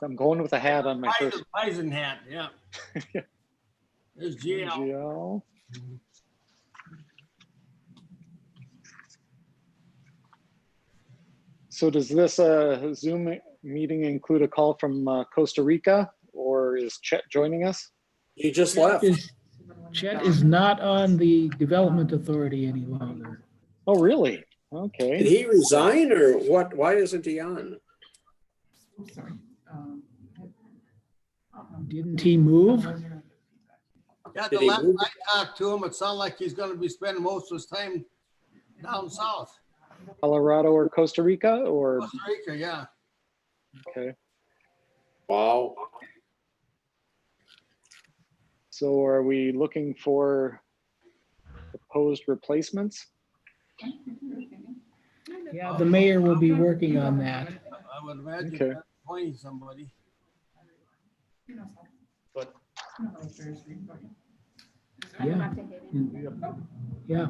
I'm going with a hat on my first. Bison hat, yeah. There's GL. GL. So does this Zoom meeting include a call from Costa Rica, or is Chet joining us? He just left. Chet is not on the Development Authority any longer. Oh, really? Did Okay. he resign or what? Why isn't he on? Sorry. Didn't he move? Yeah, Did the he last move? I talked to him, it sounded like he's gonna be spending most of his time down south. Colorado or Costa Rica, or Costa Rica, yeah. okay. Wow. So are we looking for proposed replacements? Yeah, the mayor will be working on that. I would imagine Okay. that's appointing somebody. But Yeah. Yeah.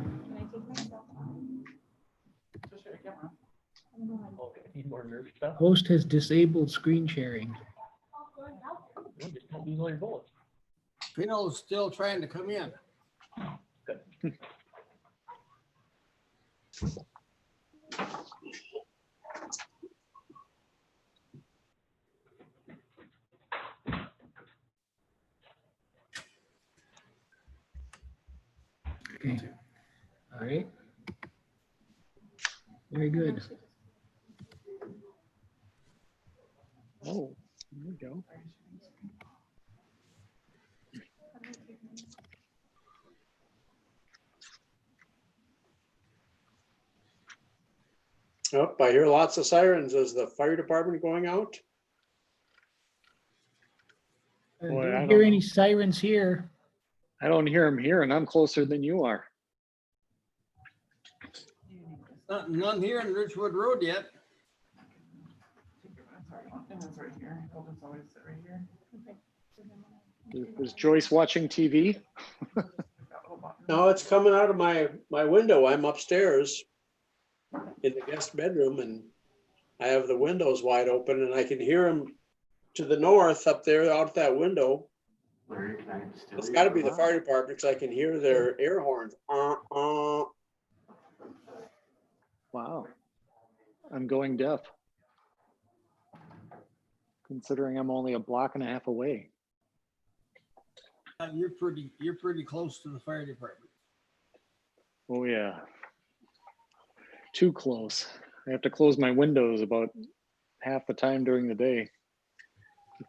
Host has disabled screen sharing. Pino's still trying to come in. Okay. All right. Very good. oh, there we go. Oh, I hear lots of sirens. Is the fire department going out? Boy, I Don't don't hear know. any sirens here. I don't hear him here, and I'm closer than you are. None here in Ridgewood Road yet. It's right here. It's always right here. Is Joyce watching TV? No, it's coming out of my window. I'm upstairs in the guest bedroom and I have the windows wide open and I can hear them to the north up there out that window. It's got to be the fire department because I can hear their air horns. Wow. I'm going deaf, considering I'm only a block and a half away. You're pretty close to the fire department. Oh yeah. Too close. I have to close my windows about half the time during the day.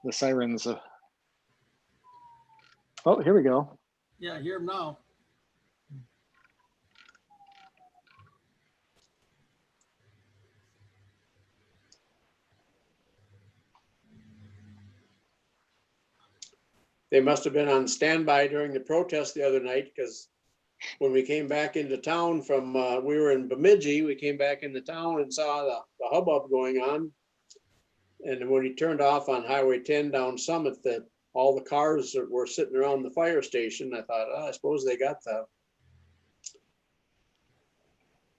The sirens. Oh, here we go. Yeah, I hear him now. They must have been on standby during the protest the other night because when we came back into town from, we were in Bemidji, we came back into town and saw the hubbub going on. And when he turned off on Highway 10 down Summit, that all the cars that were sitting around the fire station, I thought, oh, I suppose they got the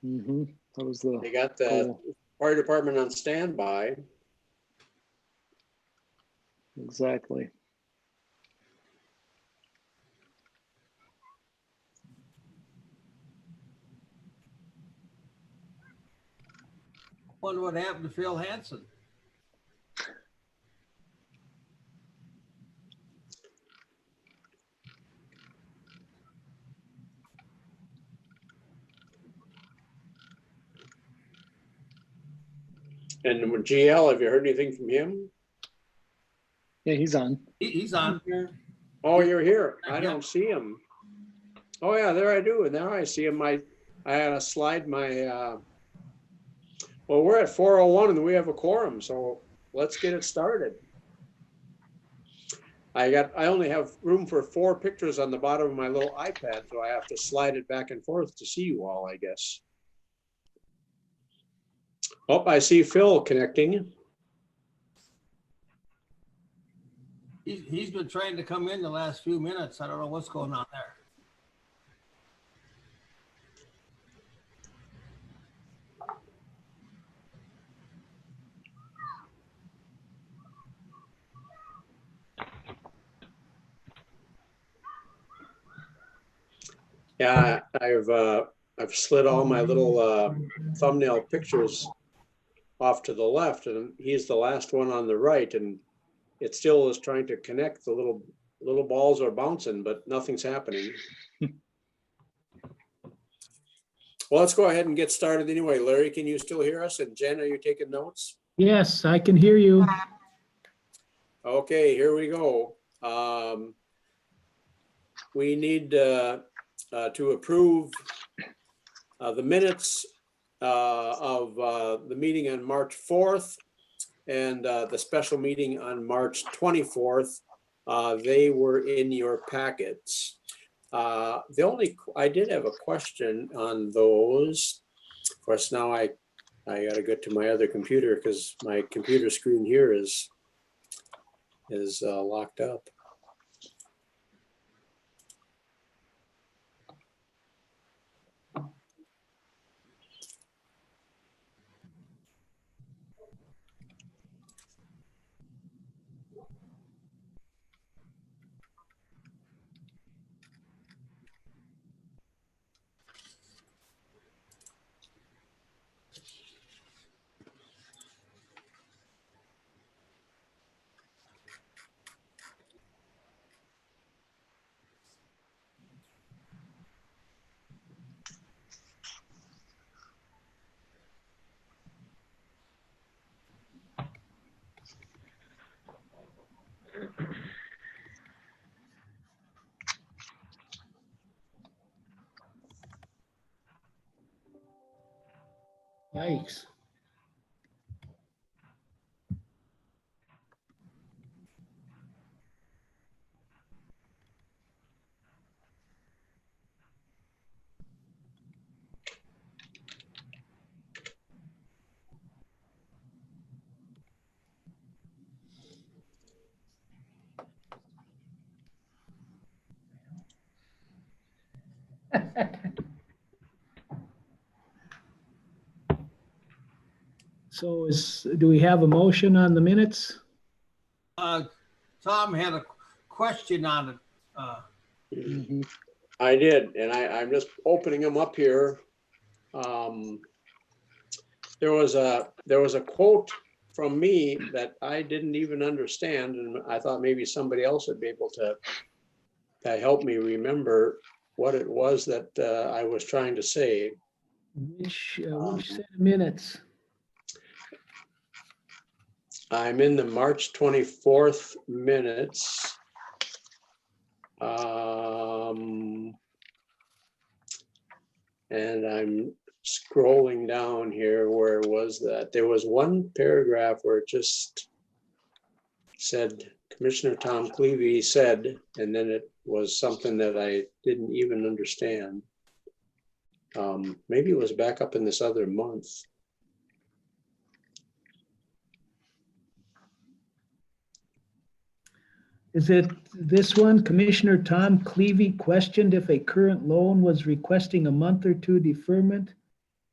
That was the. they got the cool. fire department on standby. Exactly. Wonder what happened to Phil Hansen. And with GL, have you heard anything from him? Yeah, he's on. He's on here. Oh, you're here. I don't see him. Oh yeah, there I do. And there I see him. I had to slide my, well, we're at 4:01 and we have a quorum, so let's get it started. I only have room for 4 pictures on the bottom of my little iPad, so I have to slide it back and forth to see you all, I guess. Oh, I see Phil connecting. He's been trying to come in the last few minutes. I don't know what's going on there. Yeah, I've slid all my little thumbnail pictures off to the left, and he's the last one on the right, and it still is trying to connect. The little balls are bouncing, but nothing's happening. Well, let's go ahead and get started anyway. Larry, can you still hear us? And Jen, are you taking notes? Yes, I can hear you. Okay, here we go. We need to approve the minutes of the meeting on March 4th and the special meeting on March 24th. They were in your packets. I did have a question on those. Of course, now I got to get to my other computer because my computer screen here is locked up. Yikes. So do we have a motion on the minutes? Tom had a question on it. Mhm. I did, and I'm just opening them up here. There was a quote from me that I didn't even understand, and I thought maybe somebody else would be able to help me remember what it was that I was trying to say. Which set of minutes? I'm in the March 24th minutes. And I'm scrolling down here. Where was that? There was one paragraph where it just said, Commissioner Tom Cleavey said, and then it was something that I didn't even understand. Maybe it was back up in this other month. Is it this one? Commissioner Tom Cleavey questioned if a current loan was requesting a month or two deferment.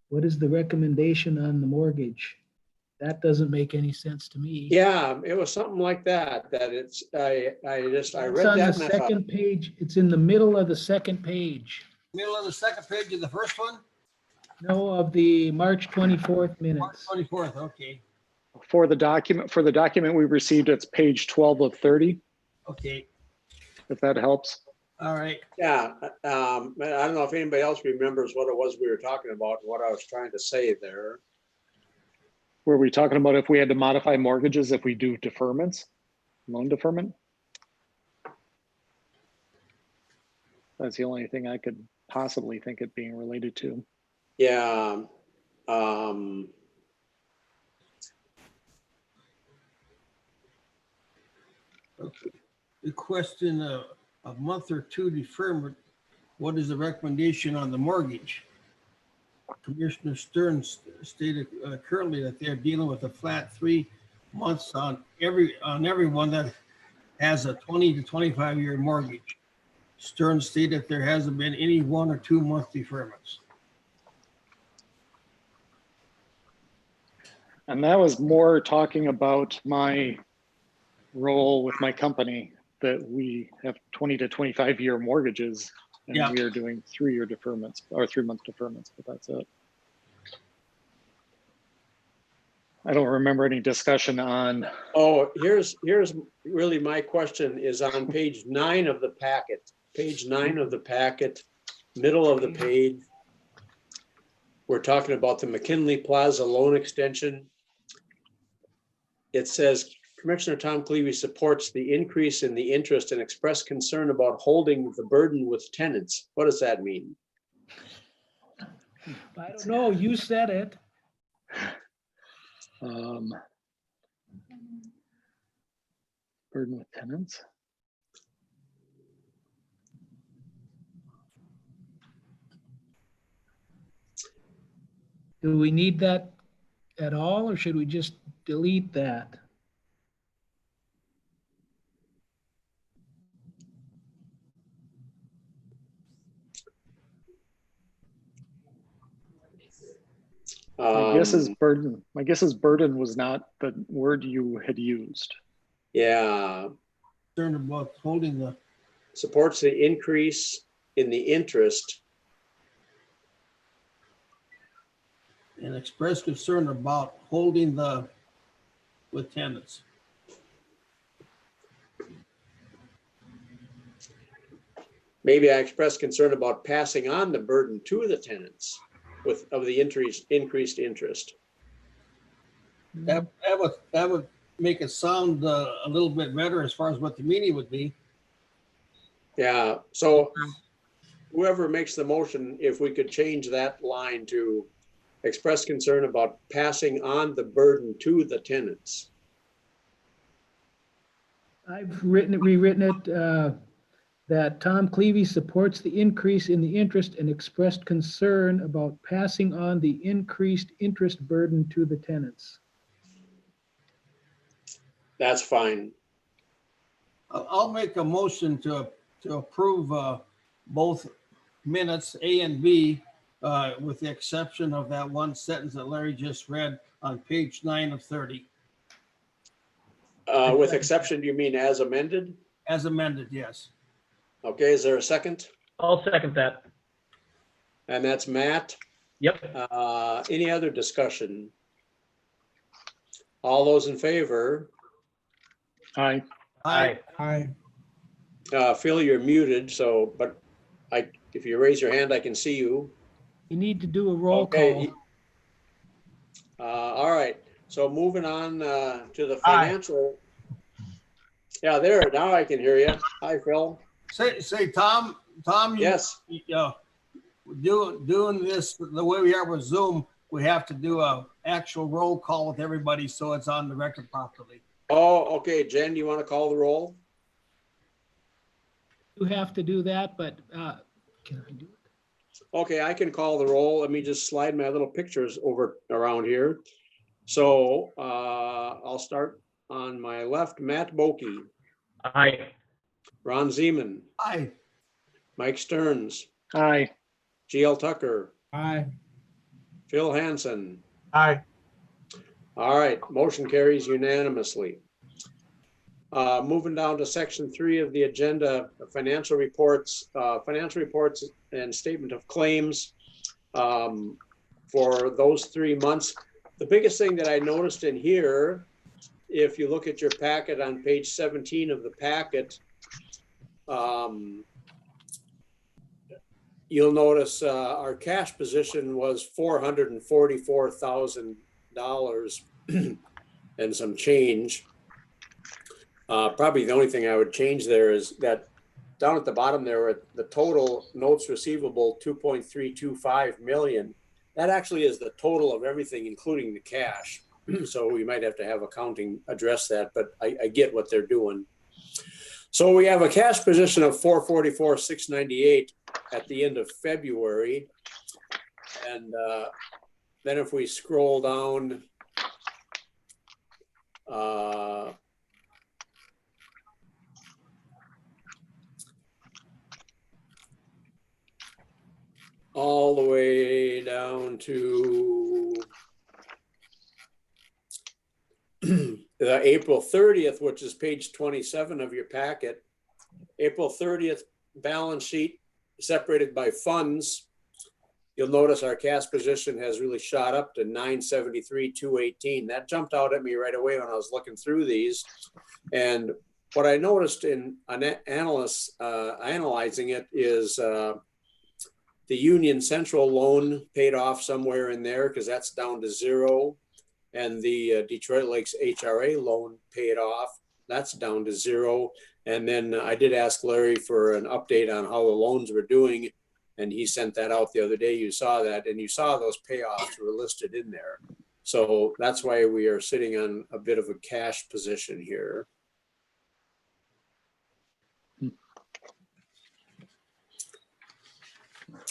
What is the recommendation on the mortgage? That doesn't make any sense to me. Yeah, it was something like that. That it's I read It's on that the and I thought, second page. It's in the middle of the second page. Middle of the second page of the first one? No, of the March 24th March minutes. 24th, okay. For the document we received, it's page 12 of 30, Okay, if that helps. all right. yeah. I don't know if anybody else remembers what it was we were talking about, what I was trying to say there. Were we talking about if we had to modify mortgages if we do deferments, loan deferment? That's the only thing I could possibly think it being related to. Yeah. Okay. The question of a month or two deferment, what is the recommendation on the mortgage? Commissioner Stern stated currently that they're dealing with a flat 3 months on everyone that has a 20 to 25-year mortgage. Stern stated there hasn't been any 1 or 2 month deferments. And that was more talking about my role with my company, that we have 20 to 25 year mortgages And Yeah. we are doing 3-year deferments or 3-month deferments, but that's it. I don't remember any discussion on, Oh, here's really my question is on page 9 of the packet. Page 9 of the packet, middle of the page. We're talking about the McKinley Plaza loan extension. It says Commissioner Tom Clevey supports the increase in the interest and expressed concern about holding the burden with tenants. What does that mean? I don't know, you said it. burden with tenants. Do we need that at all, or should we just delete that? My guess is burden was not the word you had used. Yeah, Concerned about holding the, supports the increase in the interest. and express concern about holding the, with tenants. Maybe I expressed concern about passing on the burden to the tenants of the increased interest. That would make it sound a little bit better as far as what the meaning would be. Yeah, so whoever makes the motion, if we could change that line to express concern about passing on the burden to the tenants. I've rewritten it, that Tom Clevey supports the increase in the interest and expressed concern about passing on the increased interest burden to the tenants. That's fine. I'll make a motion to approve both minutes A and B with the exception of that one sentence that Larry just read on page 9 of 30. With exception, you mean as amended? As amended, yes. Okay, is there a second? I'll second that. And that's Matt. Yep. Any other discussion? All those in favor? Aye. Aye. Aye. Phil, you're muted, so, but if you raise your hand, I can see you. You need to do a roll Okay. call. All right, so moving on to the financial. Yeah, there, now I can hear you. Hi, Phil. Say, Tom, Yes, doing this the way we are with Zoom, we have to do a actual roll call with everybody so it's on the record properly. oh, okay, Jen, do you want to call the roll? You have to do that, but can I do it? Okay, I can call the roll. Let me just slide my little pictures over around here. So I'll start on my left, Matt Bokie, Aye. Ron Zeman, Aye. Mike Stearns, Aye. GL Tucker, Aye. Phil Hansen. Aye. All right, motion carries unanimously. Moving down to section 3 of the agenda, financial reports and statement of claims for those 3 months. The biggest thing that I noticed in here, if you look at your packet on page 17 of the packet, you'll notice our cash position was $444,000 and some change. Probably the only thing I would change there is that down at the bottom there, the total notes receivable, 2.325 million. That actually is the total of everything, including the cash. So we might have to have accounting address that, but I get what they're doing. So we have a cash position of 444,698 at the end of February. And then if we scroll down, all the way down to the April 30th, which is page 27 of your packet. April 30th balance sheet separated by funds, you'll notice our cash position has really shot up to 973,218. That jumped out at me right away when I was looking through these. And what I noticed in analyzing it is the Union Central loan paid off somewhere in there because that's down to zero. And the Detroit Lakes HRA loan paid off. That's down to zero. And then I did ask Larry for an update on how the loans were doing. And he sent that out the other day. You saw that, and you saw those payoffs were listed in there. So that's why we are sitting on a bit of a cash position here.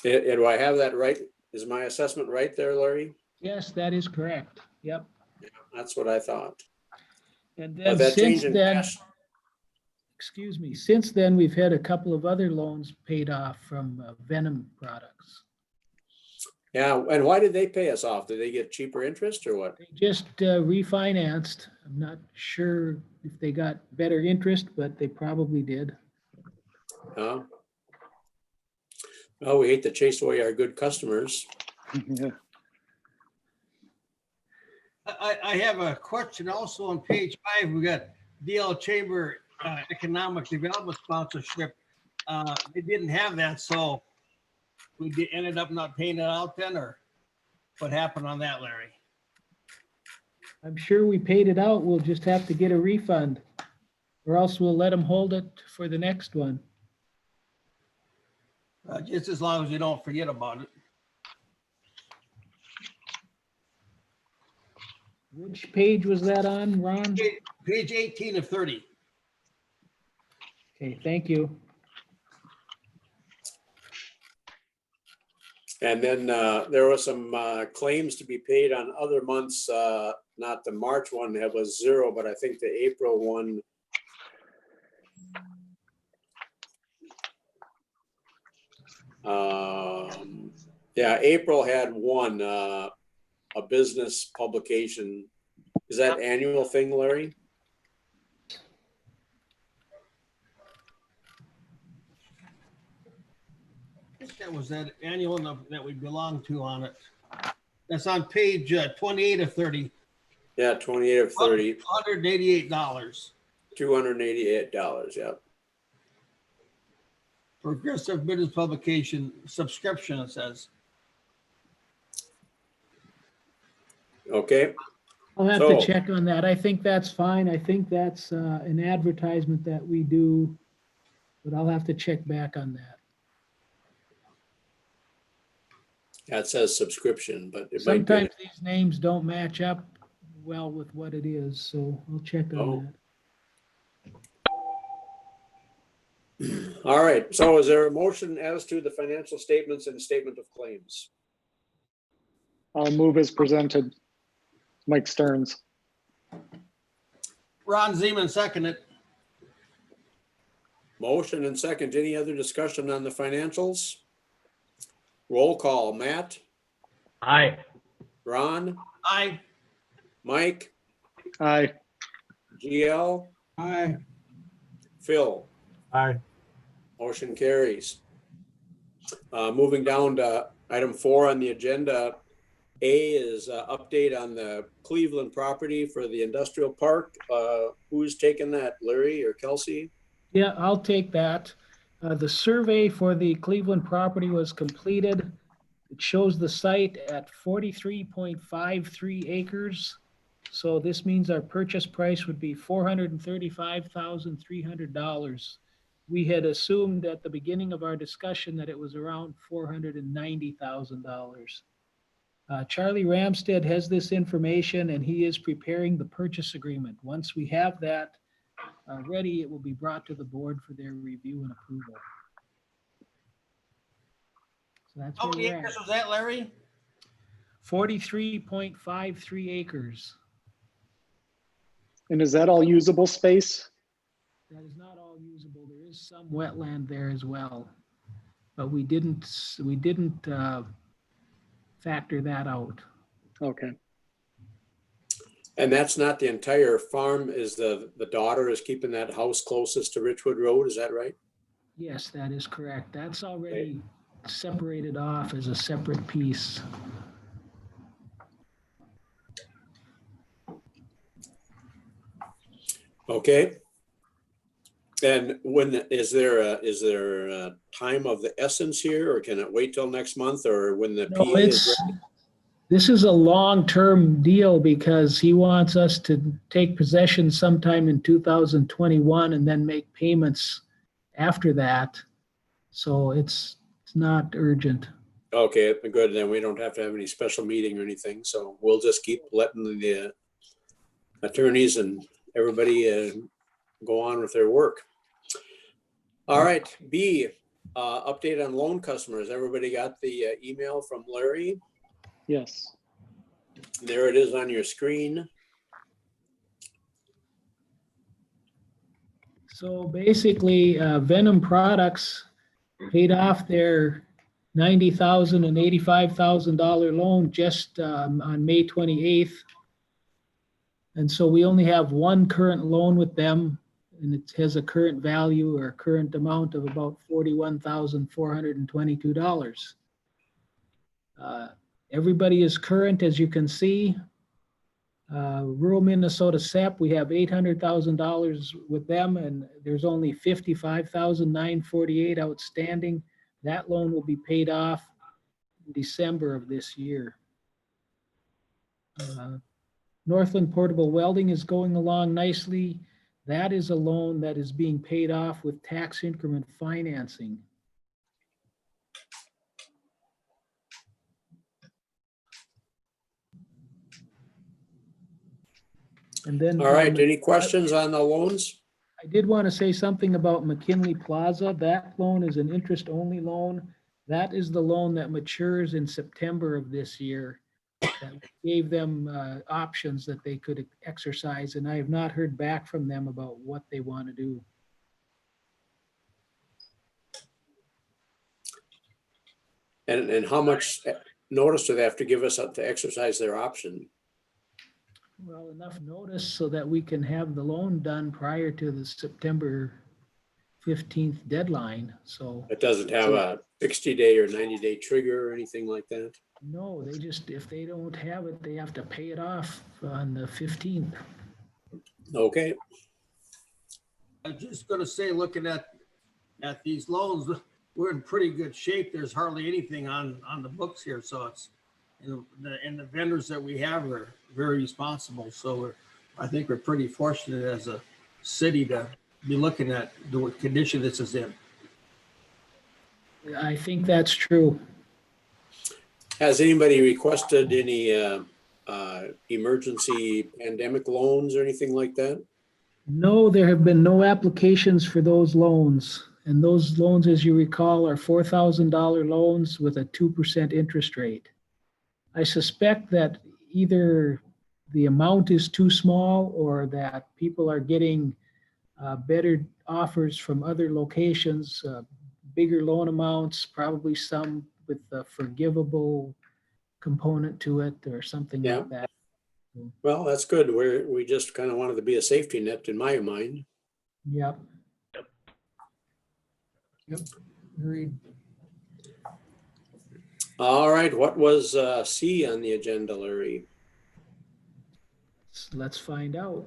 Do I have that right? Is my assessment right there, Larry? Yes, that is correct. Yep. That's what I thought. And But then that since change in then, cash, excuse me, since then, we've had a couple of other loans paid off from Venom products. yeah. And why did they pay us off? Did they get cheaper interest or what? They just refinanced. I'm not sure if they got better interest, but they probably did. Huh? Oh, we hate to chase away our good customers. Yeah. I have a question also on page 5. We got DL Chamber Economic Development Sponsorship. They didn't have that, so we ended up not paying it out then, or what happened on that, Larry? I'm sure we paid it out. We'll just have to get a refund, or else we'll let them hold it for the next one. Just as long as you don't forget about it. Which page was that on, Ron? Page 18 of 30. Okay, thank you. And then there were some claims to be paid on other months, not the March one that was zero, but I think the April one. Yeah, April had one, a business publication. Is that annual thing, Larry? I think that was that annual that we belong to on it. That's on page 28 of 30. Yeah, 28 of 30. $188 $288, yeah. Progressive Business Publication subscription, it says. Okay, I'll have So- to check on that. I think that's fine. I think that's an advertisement that we do, but I'll have to check back on that. that says subscription, but it might be. Sometimes these names don't match up well with what it is, so I'll check on Oh. that. All right, so is there a motion as to the financial statements and statement of claims? I'll move as presented. Mike Stearns. Ron Zeman seconded. Motion and second. Any other discussion on the financials? Roll call. Matt, Aye. Ron, Aye. Mike, Aye. GL, Aye. Phil. Aye. Motion carries. Moving down to item 4 on the agenda. A is update on the Cleveland property for the industrial park. Who's taking that, Larry or Kelsey? Yeah, I'll take that. The survey for the Cleveland property was completed. It shows the site at 43.53 acres. So this means our purchase price would be $435,300. We had assumed at the beginning of our discussion that it was around $490,000. Charlie Ramstead has this information and he is preparing the purchase agreement. Once we have that ready, it will be brought to the board for their review and approval. So that's How where many we're at. acres was that, Larry? 43.53 acres. And is that all usable space? That is not all usable. There is some wetland there as well. But we didn't factor that out. Okay. And that's not the entire farm. Is the daughter is keeping that house closest to Richwood Road? Is that right? Yes, that is correct. That's already separated off as a separate piece. Okay. And when, is there a time of the essence here, or can it wait till next month, or when the No, PA is ready? this is a long-term deal because he wants us to take possession sometime in 2021 and then make payments after that. So it's not urgent. Okay, good. Then we don't have to have any special meeting or anything. So we'll just keep letting the attorneys and everybody go on with their work. All right, B, update on loan customers. Everybody got the email from Larry? Yes. There it is on your screen. So basically, Venom Products paid off their $90,000 and $85,000 loan just on May 28th. And so we only have one current loan with them, and it has a current value or current amount of about $41,422. Everybody is current, as you can see. Rural Minnesota SEP, we have $800,000 with them, and there's only $55,948 outstanding. That loan will be paid off in December of this year. Northland Portable Welding is going along nicely. That is a loan that is being paid off with tax increment financing. And then All right, any questions on the loans? I did want to say something about McKinley Plaza. That loan is an interest-only loan. That is the loan that matures in September of this year. That gave them options that they could exercise, and I have not heard back from them about what they want to do. And how much notice do they have to give us to exercise their option? Well, enough notice so that we can have the loan done prior to the September 15th deadline. So It doesn't have a 60-day or 90-day trigger or anything like that? no, they just, if they don't have it, they have to pay it off on the 15th. Okay, I'm just gonna say, looking at these loans, we're in pretty good shape. There's hardly anything on the books here, so it's, and the vendors that we have are very responsible. So I think we're pretty fortunate as a city to be looking at the condition this is in. I think that's true. has anybody requested any emergency pandemic loans or anything like that? No, there have been no applications for those loans. And those loans, as you recall, are $4,000 loans with a 2% interest rate. I suspect that either the amount is too small or that people are getting better offers from other locations, bigger loan amounts, probably some with a forgivable component to it or something Yeah. like that. Well, that's good. We just kind of wanted to be a safety net in my mind. Yep. Yep. Agreed. All right, what was C on the agenda, Larry? Let's find out.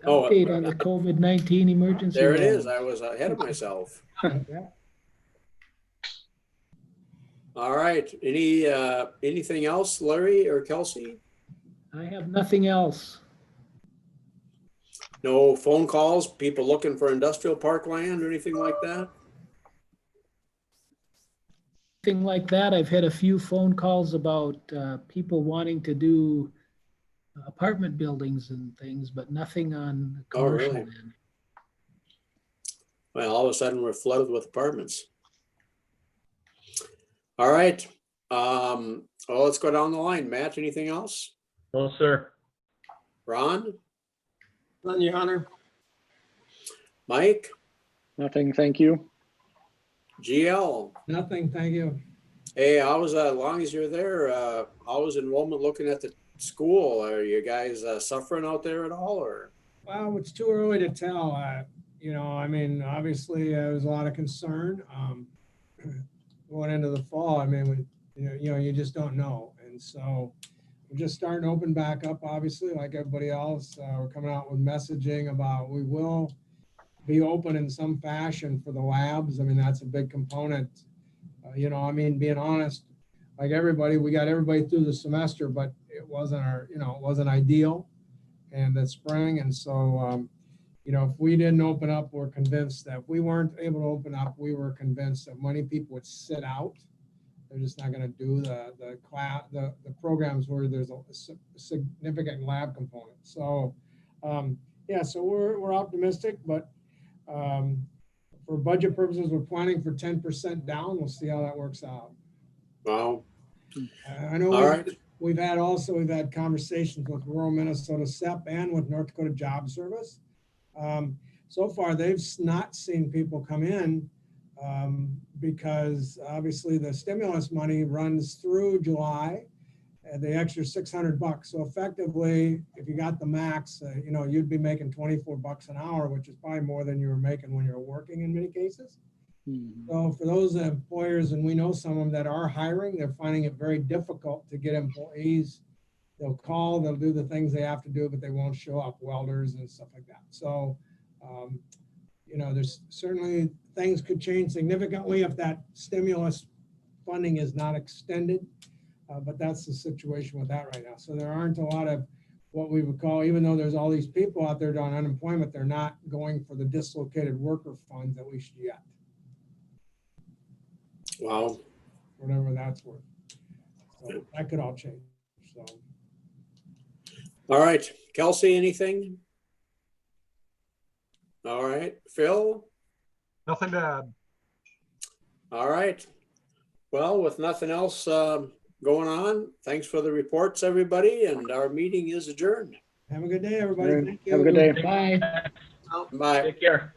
Oh, Update on the COVID-19 emergency. There it is. loans. I was ahead of myself. Yeah. All right, anything else, Larry or Kelsey? I have nothing else. No phone calls, people looking for industrial park land or anything like that? Thing like that. I've had a few phone calls about people wanting to do apartment buildings and things, but nothing on the Oh, commercial really? end. Well, all of a sudden we're flooded with apartments. All right. Let's go down the line. Matt, anything else? No, sir. Ron? On your honor. Mike? Nothing, thank you. GL? Nothing, thank you. Hey, as long as you're there, how is enrollment looking at the school? Are you guys suffering out there at all, or? Well, it's too early to tell. you know, I mean, obviously there was a lot of concern, going into the fall. I mean, you just don't know. And so we're just starting to open back up, obviously, like everybody else. We're coming out with messaging about, we will be open in some fashion for the labs. I mean, that's a big component. You know, I mean, being honest, like everybody, we got everybody through the semester, but it wasn't it wasn't ideal in the spring. And so, you know, if we didn't open up, we're convinced that if we weren't able to open up, we were convinced that many people would sit out. They're just not going to do the programs where there's a significant lab component. So, yeah, so we're optimistic, but for budget purposes, we're planning for 10% down. We'll see how that works out. Wow. I know All right. we've had conversations with rural Minnesota SEP and with North Dakota Job Service. So far, they've not seen people come in because obviously the stimulus money runs through July, and the extra $600. So effectively, if you got the max, you know, you'd be making $24 an hour, which is probably more than you were making when you were working in many cases. So for those employers, and we know some of them that are hiring, they're finding it very difficult to get employees. They'll call, they'll do the things they have to do, but they won't show up, welders and stuff like that. So, you know, there's certainly things could change significantly if that stimulus funding is not extended, but that's the situation with that right now. So there aren't a lot of what we would call, even though there's all these people out there on unemployment, they're not going for the dislocated worker funds at least yet. Wow. Whatever that's worth. So that could all change. So. All right. Kelsey, anything? All right. Phil? Nothing to add. All right. Well, with nothing else going on, thanks for the reports, everybody, and our meeting is adjourned. Have a good day, everybody. Thank you. Have a good day. Bye. Bye. Take care.